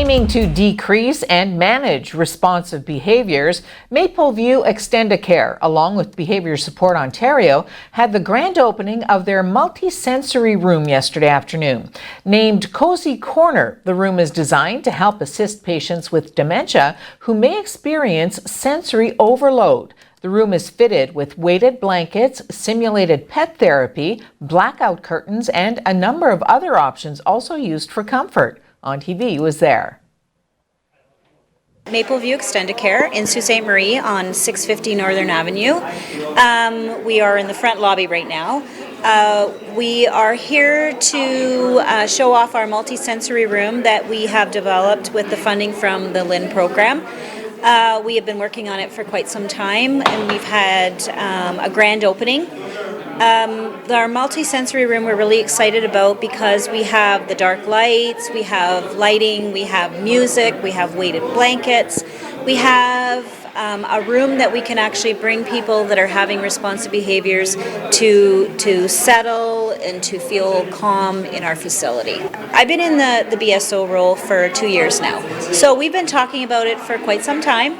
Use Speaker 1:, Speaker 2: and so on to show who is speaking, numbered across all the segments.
Speaker 1: Aiming to decrease and manage responsive behaviors, Mapleview Extendicare, along with Behaviour Support Ontario, had the grand opening of their multi-sensory room yesterday afternoon. Named Cozy Corner, the room is designed to help assist patients with dementia who may experience sensory overload. The room is fitted with weighted blankets, simulated pet therapy, blackout curtains, and a number of other options also used for comfort. On TV was there.
Speaker 2: Mapleview Extendicare in Sault Ste. Marie on 650 Northern Avenue. We are in the front lobby right now. We are here to show off our multi-sensory room that we have developed with the funding from the LIN program. We have been working on it for quite some time, and we've had a grand opening. Our multi-sensory room we're really excited about because we have the dark lights, we have lighting, we have music, we have weighted blankets, we have a room that we can actually bring people that are having responsive behaviors to settle and to feel calm in our facility. I've been in the BSO role for 2 years now, so we've been talking about it for quite some time,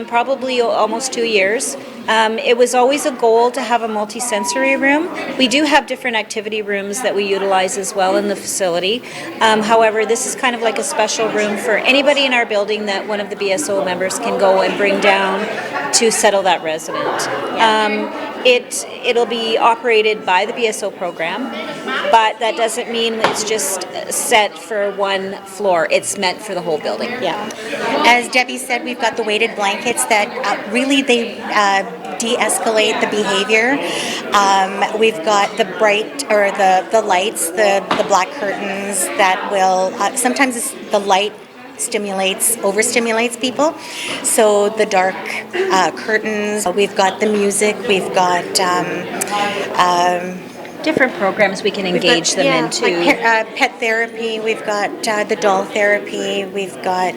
Speaker 2: probably almost 2 years. It was always a goal to have a multi-sensory room. We do have different activity rooms that we utilize as well in the facility. However, this is kind of like a special room for anybody in our building that one of the BSO members can go and bring down to settle that resident. It'll be operated by the BSO program, but that doesn't mean it's just set for one floor. It's meant for the whole building.
Speaker 3: Yeah. As Debbie said, we've got the weighted blankets that really they de-escalate the behavior. We've got the bright or the lights, the black curtains that will sometimes the light overstimulates people. So the dark curtains, we've got the music, we've got
Speaker 2: different programs we can engage them into.
Speaker 3: Like pet therapy, we've got the doll therapy, we've got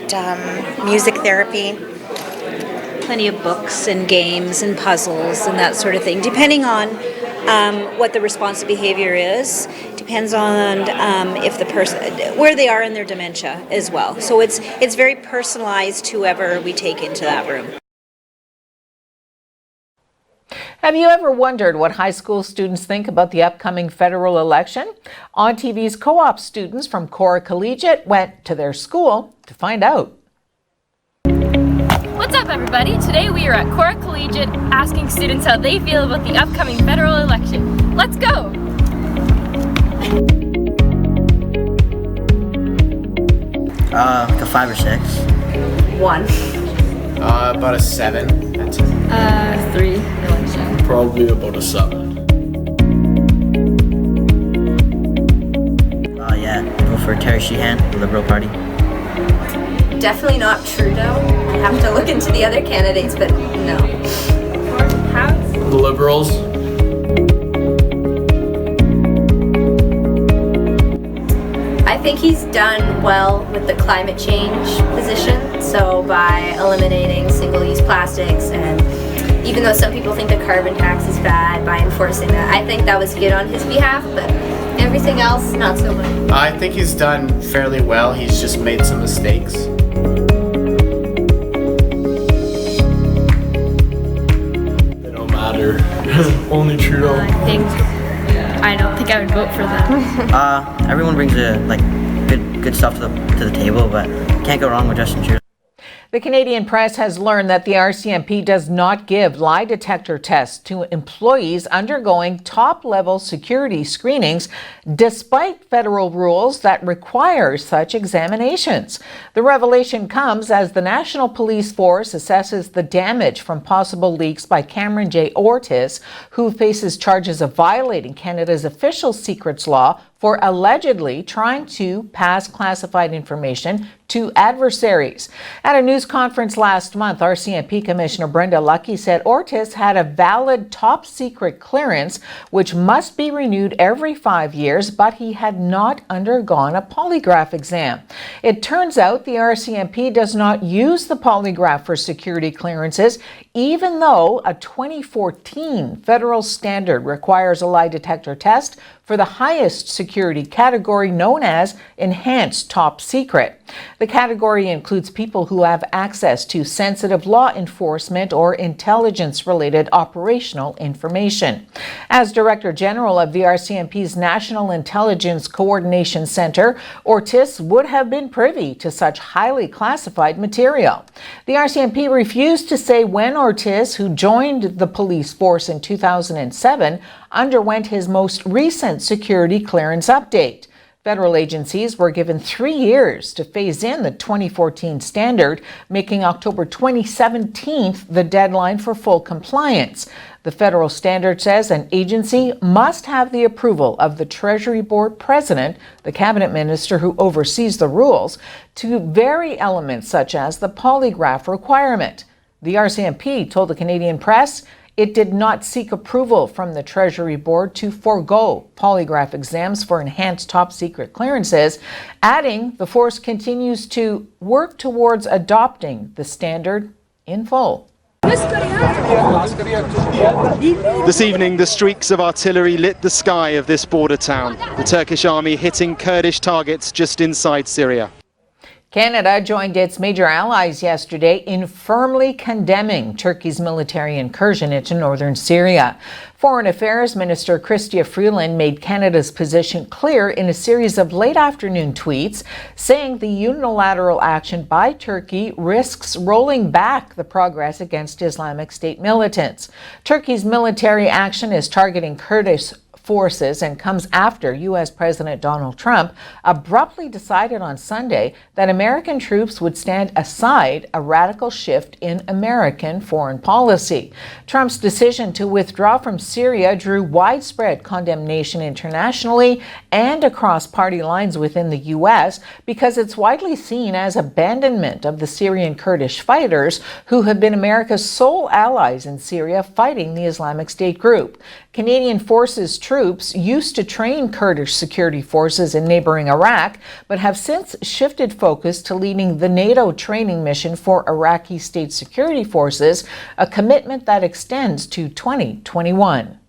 Speaker 3: music therapy.
Speaker 2: Plenty of books and games and puzzles and that sort of thing, depending on what the responsive behavior is. Depends on if the person, where they are in their dementia as well. So it's very personalized to whoever we take into that room.
Speaker 1: Have you ever wondered what high school students think about the upcoming federal election? On TV's Co-op students from Cora Collegiate went to their school to find out.
Speaker 4: What's up, everybody? Today we are at Cora Collegiate asking students how they feel about the upcoming federal election. Let's go!
Speaker 5: Like a 5 or 6.
Speaker 2: 1.
Speaker 6: About a 7. That's it.
Speaker 4: 3.
Speaker 7: Probably about a 7.
Speaker 5: Yeah, go for Terry Sheehan, the Liberal Party.
Speaker 8: Definitely not Trudeau. I have to look into the other candidates, but no.
Speaker 7: The Liberals.
Speaker 8: I think he's done well with the climate change position, so by eliminating single-use plastics, and even though some people think the carbon tax is bad, by enforcing that, I think that was good on his behalf, but everything else, not so much.
Speaker 6: I think he's done fairly well. He's just made some mistakes.
Speaker 7: Only Trudeau.
Speaker 4: I don't think I would vote for them.
Speaker 5: Everyone brings good stuff to the table, but can't go wrong with Justin Trudeau.
Speaker 1: The Canadian Press has learned that the RCMP does not give lie detector tests to employees undergoing top-level security screenings, despite federal rules that require such examinations. The revelation comes as the National Police Force assesses the damage from possible leaks by Cameron J. Ortiz, who faces charges of violating Canada's official secrets law for allegedly trying to pass classified information to adversaries. At a news conference last month, RCMP Commissioner Brenda Lucki said Ortiz had a valid top secret clearance, which must be renewed every 5 years, but he had not undergone a polygraph exam. It turns out the RCMP does not use the polygraph for security clearances, even though a 2014 federal standard requires a lie detector test for the highest security category known as Enhanced Top Secret. The category includes people who have access to sensitive law enforcement or intelligence-related operational information. As Director General of the RCMP's National Intelligence Coordination Center, Ortiz would have been privy to such highly classified material. The RCMP refused to say when Ortiz, who joined the police force in 2007, underwent his most recent security clearance update. Federal agencies were given 3 years to phase in the 2014 standard, making October 2017 the deadline for full compliance. The federal standard says an agency must have the approval of the Treasury Board President, the cabinet minister who oversees the rules, to vary elements such as the polygraph requirement. The RCMP told the Canadian Press it did not seek approval from the Treasury Board to forego polygraph exams for enhanced top-secret clearances, adding the force continues to work towards adopting the standard in full.
Speaker 9: This evening, the streaks of artillery lit the sky of this border town, the Turkish army hitting Kurdish targets just inside Syria.
Speaker 1: Canada joined its major allies yesterday in firmly condemning Turkey's military incursion into northern Syria. Foreign Affairs Minister Chrystia Freeland made Canada's position clear in a series of late afternoon tweets, saying the unilateral action by Turkey risks rolling back the progress against Islamic State militants. Turkey's military action is targeting Kurdish forces and comes after U.S. President Donald Trump abruptly decided on Sunday that American troops would stand aside a radical shift in American foreign policy. Trump's decision to withdraw from Syria drew widespread condemnation internationally and across party lines within the U.S. because it's widely seen as abandonment of the Syrian Kurdish fighters who have been America's sole allies in Syria fighting the Islamic State group. Canadian forces troops used to train Kurdish security forces in neighboring Iraq, but have since shifted focus to leading the NATO training mission for Iraqi state security forces, a commitment that extends to 2021.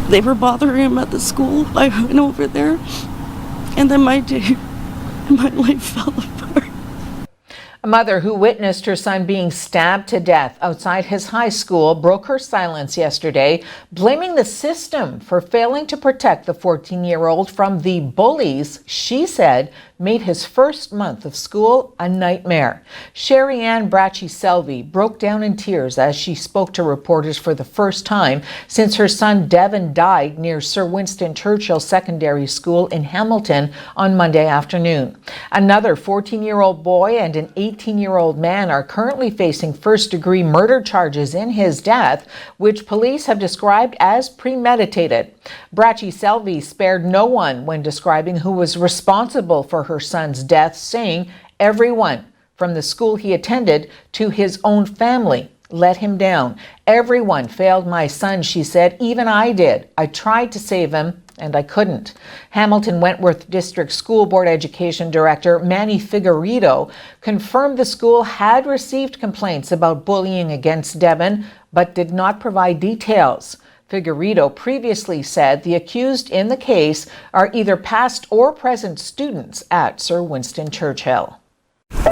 Speaker 10: They were bothering him at the school. I went over there, and then my life fell apart.
Speaker 1: A mother who witnessed her son being stabbed to death outside his high school broke her silence yesterday, blaming the system for failing to protect the 14-year-old from the bullies she said made his first month of school a nightmare. Sherry Ann Bracci-Selvi broke down in tears as she spoke to reporters for the first time since her son Devin died near Sir Winston Churchill Secondary School in Hamilton on Monday afternoon. Another 14-year-old boy and an 18-year-old man are currently facing first-degree murder charges in his death, which police have described as premeditated. Bracci-Selvi spared no one when describing who was responsible for her son's death, saying everyone from the school he attended to his own family let him down. Everyone failed my son, she said. Even I did. I tried to save him and I couldn't. Hamilton Wentworth District School Board Education Director Manny Figueredo confirmed the school had received complaints about bullying against Devin, but did not provide details. Figueredo previously said the accused in the case are either past or present students at Sir Winston Churchill.